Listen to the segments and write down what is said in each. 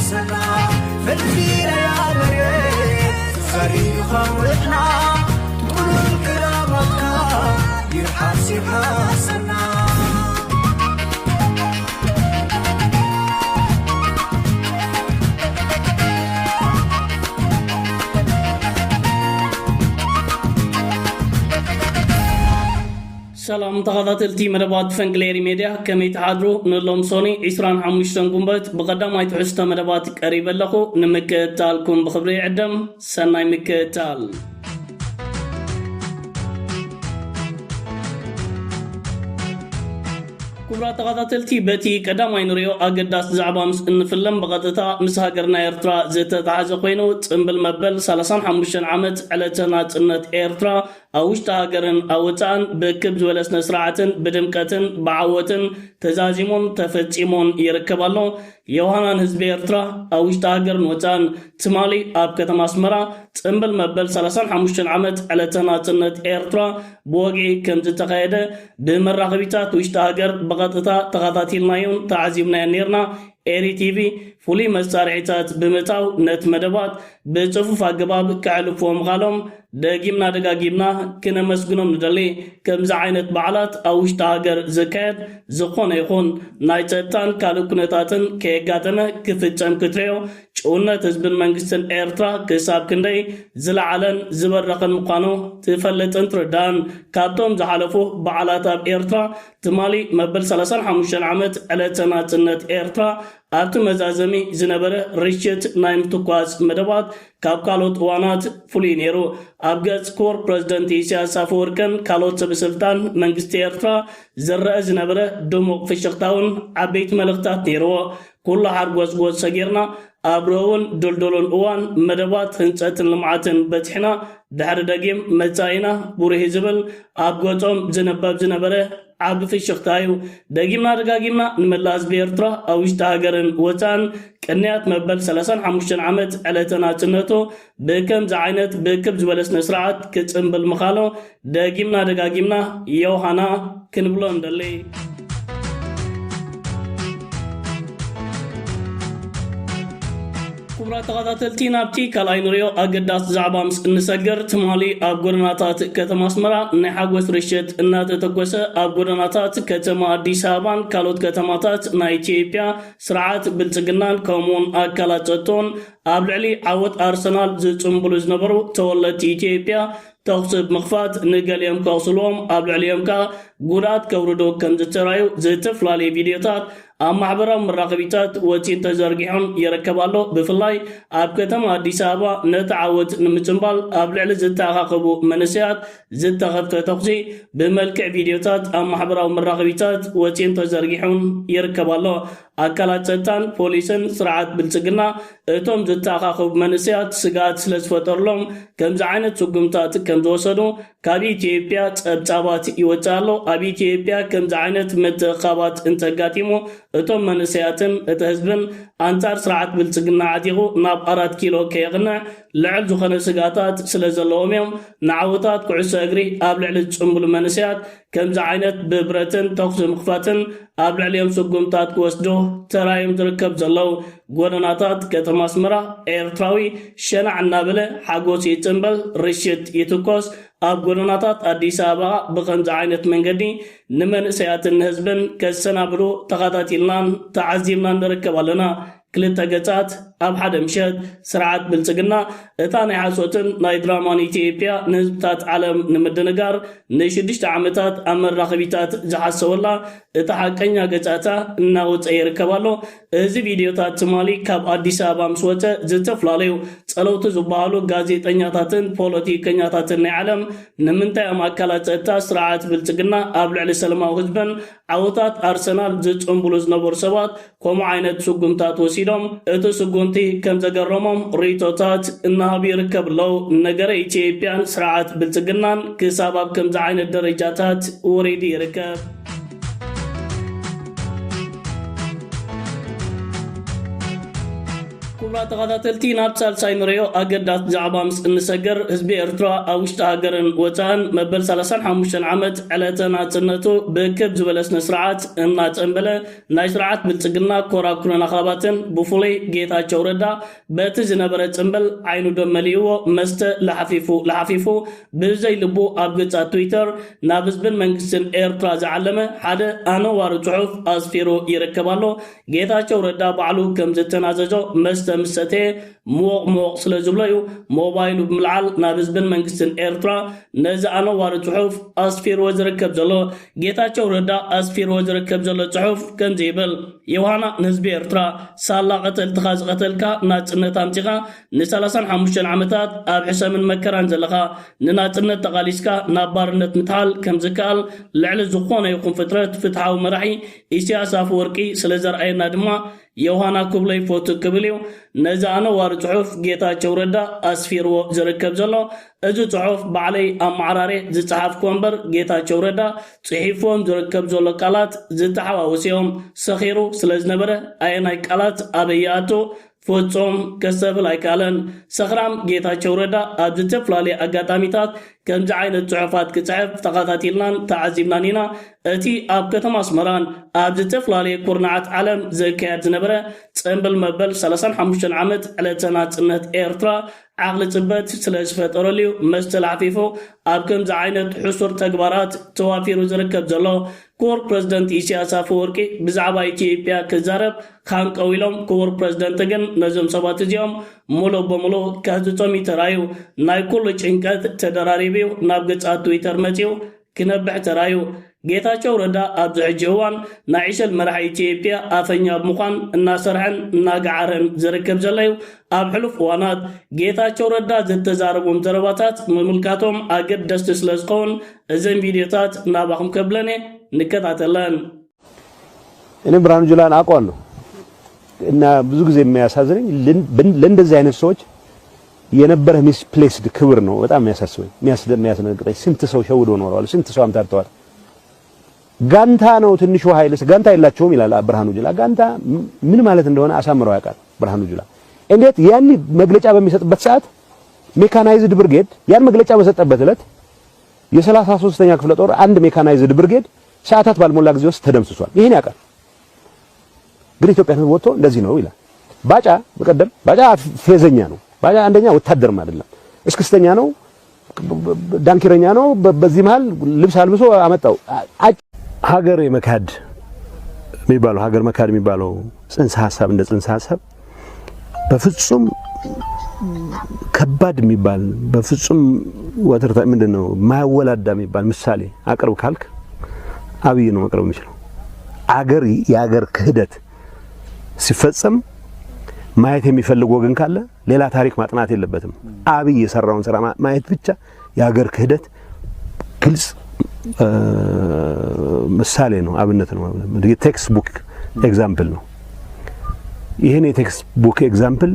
حاسنا فالفيرة يا مريت فريق خوتنا كل كرامتك يحاسب حاسنا سلام تغطيتي مدبات فنجليري ميديا كميت عادرو نلوم صوني إسران حمشتن قنبت بقدم هاي تحستا مدبات قريبا لخو نمكتالكم بخبري عدم سناي مكتال كبرى تغطيتي بتي قدام هاي نريو أقداس زعبامس إنفلم بغطتا مسهاقرنا إيرترا زيتت عازقينو تنبل مبل 35 عامت على تنات إنت إيرترا أوشتا هاقرن أوتان بكبز ولسنا سرعتن بدمكتن بعوتن تزازيمون تفتيمون يركبالو يوهانان هزب إيرترا أوشتا هاقرن وتان تمالي آب كتم أسمرا تنبل مبل 35 عامت على تنات إنت إيرترا بوغي كمز تقايدة بمراغبيتات وشتا هاقر بغطتا تغطاتي المايون تعزيمنا ينيرنا ኤሪ ቲቪ ፉሊ መሳርሒታት ብምታው ነት መደባት በጽፉፍ አገባብ ከዕልፎም ቃሎም ደጊምና ደጋጊምና ክነመስግኖም ንደሊ ከምዚ ዓይነት በዓላት ኣብ ውሽጢ ሃገር ዝካየድ ዝኾነ ይኹን ናይ ፀጥታን ካልእ ኩነታትን ከየጋጠመ ክፍፀም ክትሪኦ ጭውነት ህዝብን መንግስትን ኤርትራ ክሳብ ክንደይ ዝለዓለን ዝበረኸን ምዃኑ ትፈልጥን ትርዳን ካብቶም ዝሓለፉ በዓላት ኣብ ኤርትራ ትማሊ መበል 35 ዓመት ዕለተ ናጽነት ኤርትራ ኣብቲ መዛዘሚ ዝነበረ ርሽት ናይ ምትኳስ መደባት ካብ ካልኦት እዋናት ፍሉይ ነይሩ ኣብ ገጽ ክቡር ፕረዚደንት ኢሳያስ ኣፈወርቅን ካልኦት ሰበስልጣን መንግስቲ ኤርትራ ዝረአ ዝነበረ ድሙቕ ፍሽኽታውን ዓበይቲ መልእኽትታት ነይርዎ ኩሉ ሓርጎስ ጎዝ ሰጊርና ኣብ ርኡውን ድልድሉን እዋን መደባት ህንፀትን ልምዓትን በፂሕና ድሕሪ ደጊም መጻኢና ቡሩህ ዝብል ኣብ ገጾም ዝነበብ ዝነበረ ዓብ ፍሽኽታ እዩ ደጊምና ደጋጊምና ንመላ ህዝቢ ኤርትራ ኣብ ውሽጢ ሃገርን ወፃን ቅንያት መበል 35 ዓመት ዕለተ ናጽነቱ ብከምዚ ዓይነት ብክብ ዝበለ ስነ ስርዓት ክጽምብል ምኻሎ ደጊምና ደጋጊምና የውሃና ክንብሎ እንደሊ كبرى تغطيتي نابتي كالاي نريو أقداس زعبا مس نسجر تمالي أب قرناتات كتما اسمرا نحاقوس رشت إنات تقوسة أب قرناتات كتما ديسابان كالوت كتماتات نايتيبيا سرعات بالتقنان كومون أكالات تون أبلعلي عوت أرسنال زيت أمبولوز نبرو تولت إيتيبيا تخصب مخفات نقل يوم كوصلوهم أبلعليهم كا قرات كوردو كنزترايو زيت فلالي فيديوتات ኣብ ማሕበራዊ መራኸቢታት ወፂን ተዘርጊሖም ይርከባሉ ብፍላይ ኣብ ከተማ ኣዲስ ኣበባ ነቲ ዓወት ንምፅምባል ኣብ ልዕሊ ዝተኣኻኸቡ መንእሰያት ዝተኸፍተ ተኹሲ ብመልክዕ ቪድዮታት ኣብ ማሕበራዊ መራኸቢታት ወፂን ተዘርጊሖም ይርከባሉ ኣካላት ፀጥታን ፖሊስን ስርዓት ብልፅግና እቶም ዝተኣኻኸቡ መንእሰያት ስጋት ስለ ዝፈጠርሎም ከምዚ ዓይነት ስጉምታት ከም ዝወሰዱ ካብ ኢትዮጵያ ፀብፃባት ይወፅእ ኣሎ ኣብ ኢትዮጵያ ከምዚ ዓይነት ምትእኻባት እንተጋጢሙ እቶም መንእሰያትን እቲ ህዝብን ኣንጻር ስርዓት ብልፅግና ዓቲቑ ናብ 4 ኪሎ ከየቕንዕ ልዕል ዝኾነ ስጋታት ስለ ዘለዎም እዮም ንዓወታት ኩዕሶ እግሪ ኣብ ልዕሊ ዝፅምብሉ መንእሰያት ከምዚ ዓይነት ብብረትን ተኹሲ ምኽፋትን ኣብ ልዕሊኦም ስጉምታት ክወስዱ ተራዮም ዝርከብ ዘለው ጎደናታት ከተማ ኣስመራ ኤርትራዊ ሸናዕ እናበለ ሓጎስ ይፅምበል ርሽት ይትኮስ ኣብ ጎደናታት ኣዲስ ኣበባ ብኸምዚ ዓይነት መንገዲ ንመንእሰያትን ህዝብን ከሰናብሩ ተኸታቲልናን ተዓዚምና ንርከብ ኣለና ክልተ ገጻት ኣብ ሓደ ምሸት ስርዓት ብልፅግና እታ ናይ ሓሶትን ናይ ድራማን ኢትዮጵያ ንህዝብታት ዓለም ንምድንጋር ን6 ዓመታት ኣብ መራኸቢታት ዝሓሰበላ እታ ሓቀኛ ገጻታ እናወፀ ይርከባሎ እዚ ቪድዮታት ትማሊ ካብ ኣዲስ ኣበባ ምስ ወፀ ዝተፈላለዩ ጸለውቲ ዝበሃሉ ጋዜጠኛታትን ፖለቲከኛታትን ናይ ዓለም ንምንታይ ኣብ ኣካላት ፀጥታ ስርዓት ብልፅግና ኣብ ልዕሊ ሰላማዊ ህዝብን ዓወታት ኣርሰናል ዝፅምብሉ ዝነበሩ ሰባት ከምኡ ዓይነት ስጉምታት ወሲዶም እቲ ስጉምቲ ከም ዘገረሞም ሪቶታት እናሃቡ ይርከብ ለው ነገረ ኢትዮጵያን ስርዓት ብልፅግናን ክሳብ ኣብ ከምዚ ዓይነት ደረጃታት ወሪዱ ይርከብ ኩብራ ክቡራት ተኸታተልቲ ናብ ሳልሳይ ንሪኦ ኣገዳት ዛዕባ ምስ እንሰገር ህዝቢ ኤርትራ ኣብ ውሽጢ ሃገርን ወፃእን መበል 35 ዓመት ዕለተ ናጽነቱ ብክብ ዝበለ ስነ ስርዓት እናጸንበለ ናይ ስርዓት ብልጽግና ኮራኩረን ኣኽላባትን ብፍሉይ ጌታቸው ረዳ በቲ ዝነበረ ጽንበል ዓይኑ ዶም መሊእዎ መስተ ለሓፊፉ ብዘይ ልቡ ኣብ ገጻ ትዊተር ናብ ህዝብን መንግስትን ኤርትራ ዝዓለመ ሓደ ኣነዋሪ ጽሑፍ ኣስፊሩ ይርከባሎ። ጌታቸው ረዳ ባዕሉ ከም ዝተናዘዞ መስተ ምሰተ ሞቅ ስለ ዝብለዩ ሞባይሉ ብምልዓል ናብ ህዝብን መንግስትን ኤርትራ ነዚ ኣነዋሪ ጽሑፍ ኣስፊርዎ ዝርከብ ዘሎ ጌታቸው ረዳ ኣስፊርዎ ዝርከብ ዘሎ ጽሑፍ ከምዚ ይብል። ዮሃና ንህዝቢ ኤርትራ ሳላ ቀተልትኻ ዝቀተልካ ናጽነት ኣምፂኻ ን35 ዓመታት ኣብ ሕሰምን መከራን ዘለኻ ንናጽነት ተቓሊስካ ናብ ባርነት ምትሓል ከም ዝከኣል ልዕሊ ዝኾነ ይኹን ፍጥረት ፍትሓዊ መራሒ ኢሳያስ አፈወርቂ ስለ ዘርአየና ድማ ዮሃና ክብለይ ፎቶ ክብልዩ ነዚ ኣነዋሪ ጽሑፍ ጌታቸው ረዳ ኣስፊርዎ ዝርከብ ዘሎ እዚ ጽሑፍ ባዕለይ ኣማዕራሬ ዝጽሓፍኮ እምበር ጌታቸው ረዳ ጽሒፎም ዝርከብ ዘሎ ቃላት ዝተሓዋወሲኦም ሰኺሩ ስለ ዝነበረ ኣየናይ ቃላት ኣበይኣቱ ፍጹም ከሰብል ኣይከኣለን። ሰኽራም ጌታቸው ረዳ ኣብ ዝተፈላለየ ኣጋጣሚታት ከምዚ ዓይነት ጽሑፋት ክጽሕፍ ተኸታቲልናን ተዓዚብናን ኢና። እቲ ኣብ ከተማ ኣስመራን ኣብ ዝተፈላለየ ኩርናዓት ዓለም ዘካየድ ዝነበረ ጽንብል መበል 35 ዓመት ዕለተ ናጽነት ኤርትራ ዓቕሊ ጽበት ስለ ዝፈጠረልዩ መስተላዕፊፉ ኣብ ከምዚ ዓይነት ሕሱር ተግባራት ተዋፊሩ ዝርከብ ዘሎ ክቡር ፕረዚደንት ኢሳያስ አፈወርቂ ብዛዕባ ኢትዮጵያ ክዛረብ ካንቀው ኢሎም ክቡር ፕረዚደንት ግን ነዞም ሰባት እዚኦም ሙሉእ በሙሉእ ከህዝጾም ይተራዩ። ናይ ኩሉ ጭንቀት ተደራሪብዩ ናብ ገጻ ትዊተር መጺኡ ክነብሕ ተራዩ። ጌታቸው ረዳ ኣብዚ ሕጂ እዋን ናይ ዒሸል መራሒ ኢትዮጵያ ኣፈኛ ብምዃን እናሰርሐን እናጋዓረን ዝርከብ ዘለዩ ኣብ ሕሉፍ እዋናት ጌታቸው ረዳ ዝተዛረቦም ዘረባታት ምምልካቶም ኣገደስቲ ስለ ዝኸውን እዘን ቪድዮታት ናባኹም ከብለኔ እንከታተለን። እኔ ብርሃኑ ጁላን አውቀዋለሁ እና ብዙ ጊዜ የሚያሳዝነኝ ለእንደዚህ አይነት ሰዎች የነበረ ሚስፕሌስድ ክብር ነው በጣም የሚያሳስበኝ የሚያስደነግጠኝ። ስንት ሰው ሸውዶ ኖረዋል፣ ስንት ሰው አምታርተዋል። ጋንታ ነው ትንሹ ኃይልስ ጋንታ የላቸውም ይላል ብርሃኑ ጁላ። ጋንታ ምን ማለት እንደሆነ አሳምረው ያውቃል ብርሃኑ ጁላ። እንዴት ያን መግለጫ በሚሰጥበት ሰዓት ሜካናይዝድ ብርጌድ ያን መግለጫ በሰጠበት ዕለት የ33ኛ ክፍለ ጦር አንድ ሜካናይዝድ ብርጌድ ሰዓታት ባልሞላ ጊዜ ውስጥ ተደምስሷል። ይሄን ያውቃል። ግን ኢትዮጵያ ነው ወጥቶ እንደዚህ ነው ይላል። ባጫ በቀደም ባጫ ፌዘኛ ነው። ባጫ አንደኛ ወታደርም አይደለም፣ እስክስተኛ ነው፣ ዳንኪረኛ ነው። በዚህ መሃል ልብስ አልብሶ አመጣው። ሀገር የመካድ የሚባለው ሀገር መካድ የሚባለው ጽንሰ ሐሳብ እንደ ጽንሰ ሐሳብ በፍጹም ከባድ የሚባል በፍጹም ወተርታ ምንድነው ማያወላዳ የሚባል ምሳሌ አቅርብ ካልክ አብይ ነው ማቅረብ የሚችለው። የሀገር ክህደት ሲፈጸም ማየት የሚፈልግ ወገን ካለ ሌላ ታሪክ ማጥናት የለበትም። አብይ የሰራውን ስራ ማየት ብቻ የሀገር ክህደት ግልጽ ምሳሌ ነው፣ አብነት ነው። የቴክስት ቡክ ኤግዛምፕል ነው። ይሄን የቴክስት ቡክ ኤግዛምፕል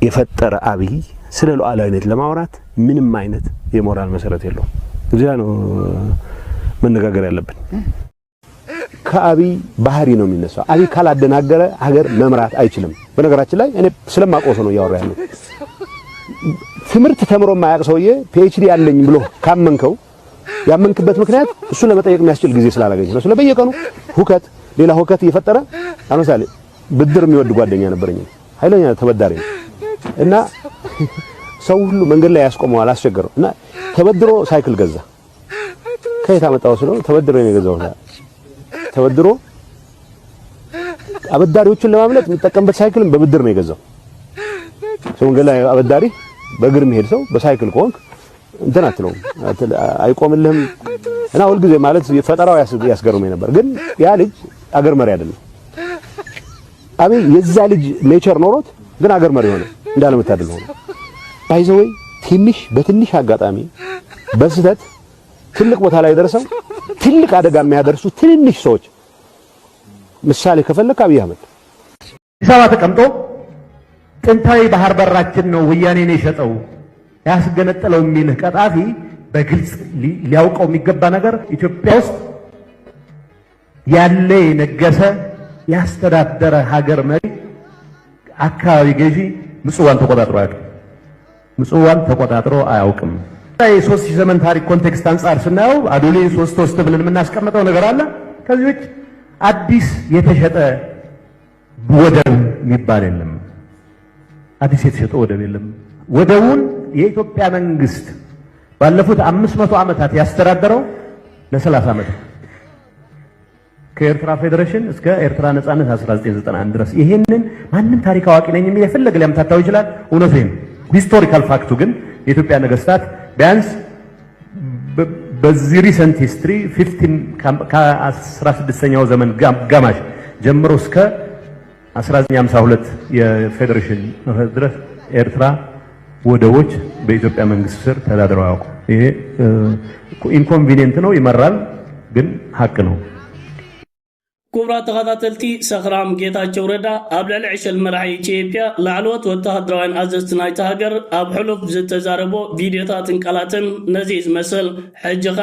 የፈጠረ አብይ ስለ ሉዓላዊነት ለማውራት ምንም አይነት የሞራል መሰረት የለውም። እዚያ ነው መነጋገር ያለብን። ከአብይ ባህሪ ነው የሚነሳው። አብይ ካላደናገረ ሀገር መምራት አይችልም። በነገራችን ላይ እኔ ስለማቆሰ ነው ያወራ ያለው። ትምህርት ተምሮ ማያቅ ሰውዬ ፒኤችዲ ያለኝ ብሎ ካመንከው ያመንክበት ምክንያት እሱ ለመጠየቅ የሚያስችል ጊዜ ስላላገኘ ነው። ስለበየቀኑ ሌላ ሁከት እየፈጠረ አመሳለ ብድር የሚወድ ጓደኛ ነበረኝ፣ ኃይለኛ ተበዳሪ እና ሰው ሁሉ መንገድ ላይ ያስቆመዋል፣ አስቸገረው እና ተበድሮ ሳይክል ገዛ። ከየት አመጣው ስለው ተበድሮ ነው የገዛው። ተበድሮ አበዳሪዎችን ለማምለጥ የሚጠቀምበት ሳይክልን በብድር ነው የገዛው። ሰው መንገድ ላይ አበዳሪ በእግር የሚሄድ ሰው በሳይክል ቆንክ እንትን አትለውም፣ አይቆምልህም። እና ሁልጊዜ ማለት የፈጠራው ያስገርመኝ ነበር። ግን ያ ልጅ አገር መሪ አይደለም። አብይ የዛ ልጅ ኔቸር ኖሮት ግን አገር መሪ ሆነ፣ እንዳለመታደል ሆነ። ባይዘወይ በትንሽ አጋጣሚ በስህተት ትልቅ ቦታ ላይ ደርሰው ትልቅ አደጋ የሚያደርሱ ትንንሽ ሰዎች ምሳሌ ከፈለክ አብይ አህመድ አዲስ አበባ ተቀምጦ ጥንታዊ ባህር በራችን ነው ወያኔን የሸጠው ያስገነጠለው የሚል ቀጣፊ በግልጽ ሊያውቀው የሚገባ ነገር ኢትዮጵያ ውስጥ ያለ የነገሰ ያስተዳደረ ሀገር መሪ አካባቢ ገዢ ምጽዋን ተቆጣጥሮ አያውቅም። የ3000 ዘመን ታሪክ ኮንቴክስት አንጻር ስናየው አዶሌን 3 ብለን የምናስቀምጠው ነገር አለ። ከዚህ ውጭ አዲስ የተሸጠ ወደብ የሚባል የለም። አዲስ የተሸጠ ወደብ የለም። ወደቡን የኢትዮጵያ መንግስት ባለፉት 500 ዓመታት ያስተዳደረው ለ30 ዓመት ከኤርትራ ፌዴሬሽን እስከ ኤርትራ ነጻነት 1991 ድረስ። ይሄንን ማንም ታሪክ አዋቂ ነኝ የሚል የፈለገ ሊያምታታው ይችላል። እውነቱ ይሄ ሂስቶሪካል ፋክቱ ግን የኢትዮጵያ ነገስታት ቢያንስ በዚህ ሪሰንት ሂስትሪ 16ኛው ዘመን ጋማሽ ጀምሮ እስከ 1952 የፌዴሬሽን ድረስ ኤርትራ ወደቦች በኢትዮጵያ መንግስት ስር ተዳድረው አያውቁ። ይሄ ኢንኮንቪኒየንት ነው፣ ይመራል፣ ግን ሀቅ ነው። كبرى تغطاتلتي سخرام جيتاچو ردا اب لعل عشل مرحي ኢትዮጵያ ላዕሎት ወታደራዊ አዘዝትናይ ተሃገር ኣብ ሕሉፍ ዝተዛረቦ ቪዲዮታትን ቃላትን ነዚ ዝመስል ሕጅኻ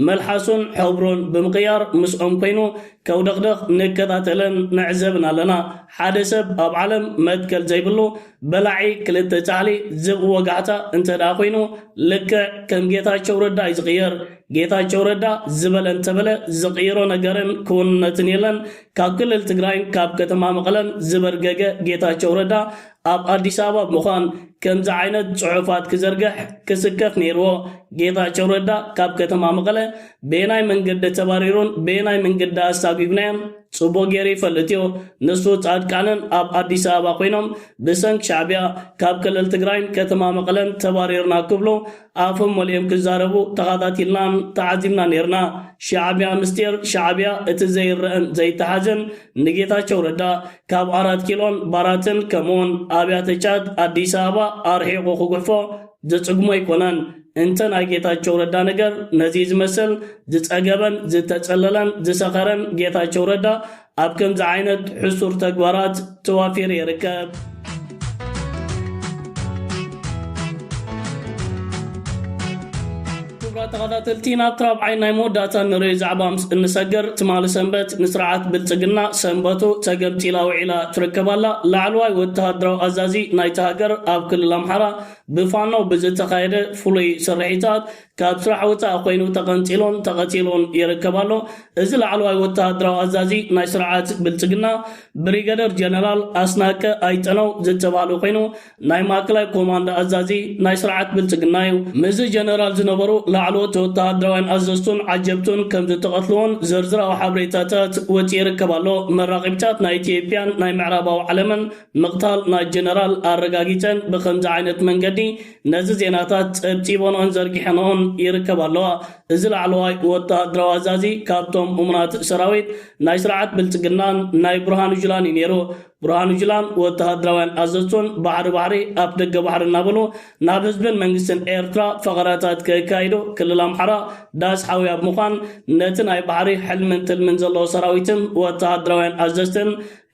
መልሓሱን ሕብሩን ብምቕያር ምስኦም ኮይኑ ከውደቕደቕ ንከታተለን ንዕዘብን ኣለና። ሓደ ሰብ ኣብ ዓለም መትከል ዘይብሉ በላዒ ክልተ ጫሕሊ ዝብ ወጋዕታ እንተዳ ኮይኑ ልክዕ ከም ጌታቸው ረዳ ይዝቕየር። ጌታቸው ረዳ ዝበለ እንተበለ ዝቕይሮ ነገርን ክውንነትን የለን። ካብ ክልል ትግራይን ካብ ከተማ መቐለን ዝበርገገ ጌታቸው ረዳ ኣብ አዲስ አበባ ምዃን ከምዚ ዓይነት ጽሑፋት ክዘርግሕ ክስከፍ ነይርዎ። ጌታቸው ረዳ ካብ ከተማ መቐለ ቤናይ መንገዲ ተባሪሩን ቤናይ መንገዲ ኣሳቢብናዮም ጽቡቕ ጌሩ ይፈልጥዮ። ንሱ ጻድቃንን ኣብ አዲስ አበባ ኮይኖም ብሰንኪ ሻዕብያ ካብ ክልል ትግራይን ከተማ መቐለን ተባሪርና ክብሉ ኣፎም ሞልኦም ክዛረቡ ተኸታቲልናን ተዓዚምና ነርና። ሻዕብያ ምስጢር ሻዕብያ እቲ ዘይርአን ዘይተሓዘን ንጌታቸው ረዳ ካብ 4 ኪሎን ባራትን ከምኡውን ኣብያተ ጫት አዲስ አበባ ኣርሒቑ ክጉሕፎ ዝጽግሞ ይኮነን። እንተ ናይ ጌታቸው ረዳ ነገር ነዚ ዝመስል ዝጸገበን ዝተጸለለን ዝሰኸረን ጌታቸው ረዳ ኣብ ከምዚ ዓይነት ሕሱር ተግባራት ተዋፊር ይርከብ። ተኸታተልቲ ናብ ተራብዓይ ናይ መወዳእታ ንሪኦ ዛዕባ ምስ እንሰገር ትማሊ ሰንበት ንስርዓት ብልጽግና ሰንበቱ ተገምፂላ ውዒላ ትርከባላ። ላዕለዋይ ወተሃደራዊ ኣዛዚ ናይቲ ሃገር ኣብ ክልል ኣምሓራ ብፋኖ ብዝተኻየደ ፍሉይ ስርሒታት ካብ ስራሕ ወፃኢ ኮይኑ ተቐንፂሎን ተቐቲሎን ይርከባሎ። እዚ ላዕለዋይ ወተሃደራዊ ኣዛዚ ናይ ስርዓት ብልጽግና ብሪጋደር ጀነራል ኣስናቀ ኣይጠነው ዝተባሃሉ ኮይኑ ናይ ማእከላይ ኮማንዶ ኣዛዚ ናይ ስርዓት ብልጽግና እዩ። ምዚ ጀነራል ዝነበሩ ላዕለዎት ወተሃደራውያን ኣዘዝቱን ዓጀብቱን ከም ዝተቐትልዎን ዝርዝራዊ ሓበሬታታት ወፂ ይርከባሎ። መራቂብታት ናይ ኢትዮጵያን ናይ ምዕራባዊ ዓለምን ምቕታል ናይ ጀነራል ኣረጋጊፀን ብከምዚ ዓይነት መንገዲ ነዚ ዜናታት ፀብፂቦኖን ዘርጊሐኖን ይርከባለዋ። እዚ ላዕለዋይ ወተሃደራዊ ኣዛዚ ካብቶም እሙናት ሰራዊት ናይ ስርዓት ብልጽግናን ናይ ብርሃኑ ጁላን ነይሩ። ብርሃኑ ጁላን ወተሃደራውያን ኣዘዝቱን ባሕሪ ኣብ ደገ ባሕሪ እናበሉ ናብ ህዝብን መንግስትን ኤርትራ ፈቐራታት ከካይዱ ክልል ኣምሓራ ዳስ ሓዊ ኣብ ምዃን ነቲ ናይ ባሕሪ ሕልምን ትልምን ዘለዎ ሰራዊትን ወተሃደራውያን ኣዘዝትን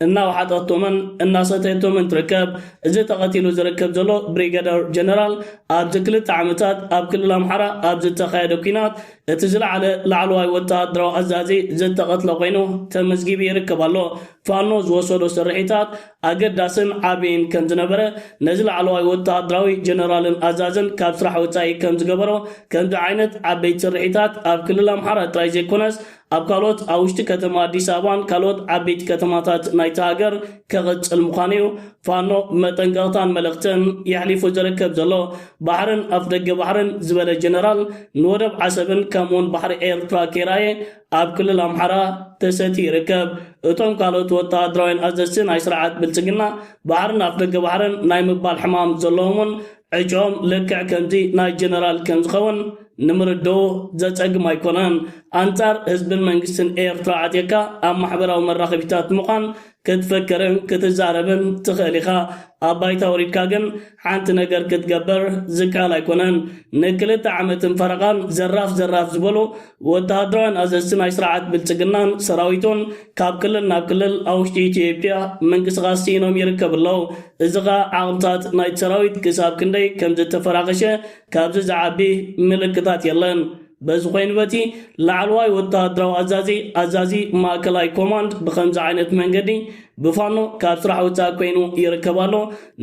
እናወሓጠቶምን እናሰተየቶምን ትርከብ። እዚ ተቐቲሉ ዝርከብ ዘሎ ብሪጋደር ጀነራል ኣብዚ 2 ዓመታት ኣብ ክልል ኣምሓራ ኣብ ዝተኻየደ ኩናት እቲ ዝለዓለ ላዕለዋይ ወተሃደራዊ ኣዛዚ ዝተቐትለ ኮይኑ ተመዝጊቡ ይርከባሎ። ፋኖ ዝወሰዶ ስርሒታት ኣገዳስን ዓብይን ከም ዝነበረ ነዚ ላዕለዋይ ወተሃደራዊ ጀነራልን ኣዛዝን ካብ ስራሕ ወፃኢ ከም ዝገበሮ ከምዚ ዓይነት ዓበይቲ ስርሒታት ኣብ ክልል ኣምሓራ ጥራይ ዘይኮነስ ኣብ ካልኦት ኣብ ውሽጢ ከተማ አዲስ አበባን ካልኦት ዓበይቲ ከተማታት ናይቲ ሃገር ከቕፅል ምዃኑ እዩ ፋኖ መጠንቀቕታን መልእኽትን የሕሊፉ ዝርከብ ዘሎ። ባሕርን ኣፍ ደገ ባሕርን ዝበለ ጀነራል ንወደብ ዓሰብን ከምኡውን ባሕሪ ኤርትራ ኬራየ ኣብ ክልል ኣምሓራ ተሰቲ ይርከብ። እቶም ካልኦት ወተሃደራውያን ኣዘዝቲ ናይ ስርዓት ብልጽግና ባሕርን ኣፍ ደገ ባሕርን ናይ ምባል ሕማም ዘለዎምን ዕጮም ልክዕ ከምዚ ናይ ጀነራል ከም ዝኸውን ንምርድኡ ዘጸግም ኣይኮነን። አንጻር ህዝብን መንግስትን ኤርትራ ዓጤካ ኣብ ማሕበራዊ መራኸቢታት ምዃን ክትፈክርን ክትዛረብን ትኽእል ኢኻ። ኣብ ባይታ ወሪድካ ግን ሓንቲ ነገር ክትገበር ዝከኣል ኣይኮነን። ን2 ዓመትን ፈረቓን ዘራፍ ዝበሉ ወተሃደራውያን ኣዘዝቲ ናይ ስርዓት ብልጽግናን ሰራዊቱን ካብ ክልል ናብ ክልል ኣብ ውሽጢ ኢትዮጵያ ምንቅስቓስ ሲኖም ይርከብለው። እዚ ኸ ዓቕምታት ናይቲ ሰራዊት ክሳብ ክንደይ ከም ዝተፈራቐሸ ካብዚ ዝዓቢ ምልክታት የለን። በዝኾይን በቲ ላዕለዋይ ወታደራዊ አዛዚ ማእከላይ ኮማንድ ብከምዚ ዓይነት መንገዲ ብፋኖ ካብ ስራሕ ወፃኢ ኮይኑ ይርከባሎ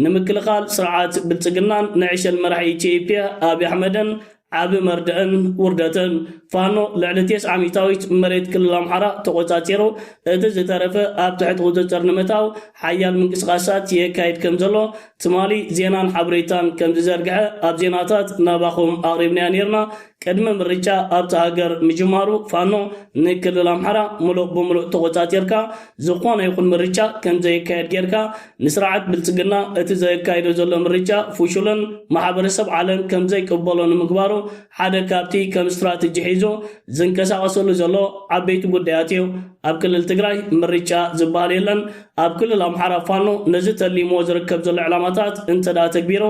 ንምክልኻል ስርዓት ብልጽግናን ንዕሸል መራሒ ኢትዮጵያ አብይ አሕመድን ዓብ መርድእን ውርደትን ፋኖ ልዕሊ 9 ዓመታዊት መሬት ክልል አምሓራ ተቆጻጺሩ እቲ ዝተረፈ ኣብ ትሕቲ ቁፅጥር ንምእታው ሓያል ምንቅስቃሳት የካይድ ከም ዘሎ ትማሊ ዜናን ሓበሬታን ከም ዝዘርግሐ ኣብ ዜናታት ናባኹም ኣቕሪብና ነርና ቅድመ ምርጫ ኣብቲ ሃገር ምጅማሩ ፋኖ ንክልል አምሓራ ሙሉእ ብሙሉእ ተቆጻጺርካ ዝኾነ ይኹን ምርጫ ከም ዘየካየድ ጌርካ ንስርዓት ብልጽግና እቲ ዘየካይዶ ዘሎ ምርጫ ፉሹልን ማሕበረሰብ ዓለም ከም ዘይቅበሎ ንምግባሩ ሓደ ካብቲ ከም ስትራቴጂ ሒዞ ዝንቀሳቐሰሉ ዘሎ ዓበይቲ ጉዳያት እዩ ኣብ ክልል ትግራይ ምርጫ ዝበሃል የለን ኣብ ክልል አምሓራ ፋኖ ነዚ ተሊሞ ዝርከብ ዘሎ ዕላማታት እንተዳ ተግቢሮ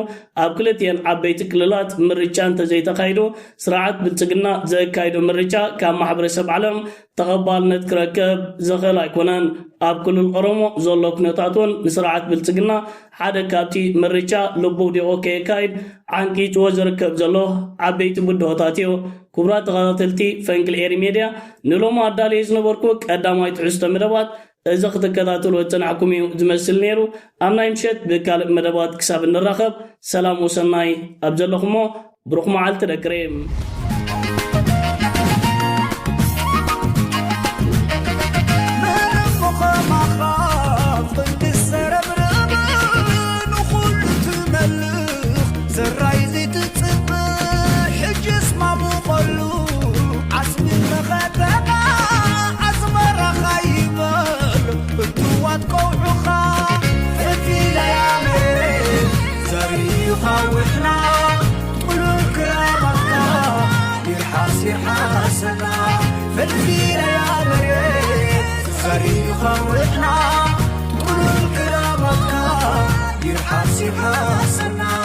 ኣብ ክልቲአን ዓበይቲ ክልላት ምርጫ እንተዘይተካይዶ ስርዓት ብልጽግና ዘካይዶ ምርጫ ካብ ማሕበረሰብ ዓለም ተቐባልነት ክረክብ ዝኽእል ኣይኮነን ኣብ ክልል ኦሮሞ ዘሎ ኩነታትን ንስርዓት ብልጽግና ሓደ ካብቲ ምርጫ ልቡ ዲቆ ከየካይድ ዓንቂጭዎ ዝርከብ ዘሎ ዓበይቲ ጉዳያት እዩ ክቡራት ተኸታተልቲ ፈንቅል ኤሪ ሚድያ ንሎማ ኣዳልየ ዝነበርኩ ቀዳማይ ትሕዝቶ መደባት እዚ ክትከታተሉ ዝፀናሕኩም እዩ ዝመስል ነይሩ ኣብ ናይ ምሸት ብካልእ መደባት ክሳብ እንራኸብ ሰላም ወሰናይ ኣብ ዘለኹሞ ብሩኽ መዓልቲ ደቅሬም حاسنا فالفينا يا مريت صريخا وإحنا تقول الكلام يرحاسي حاسنا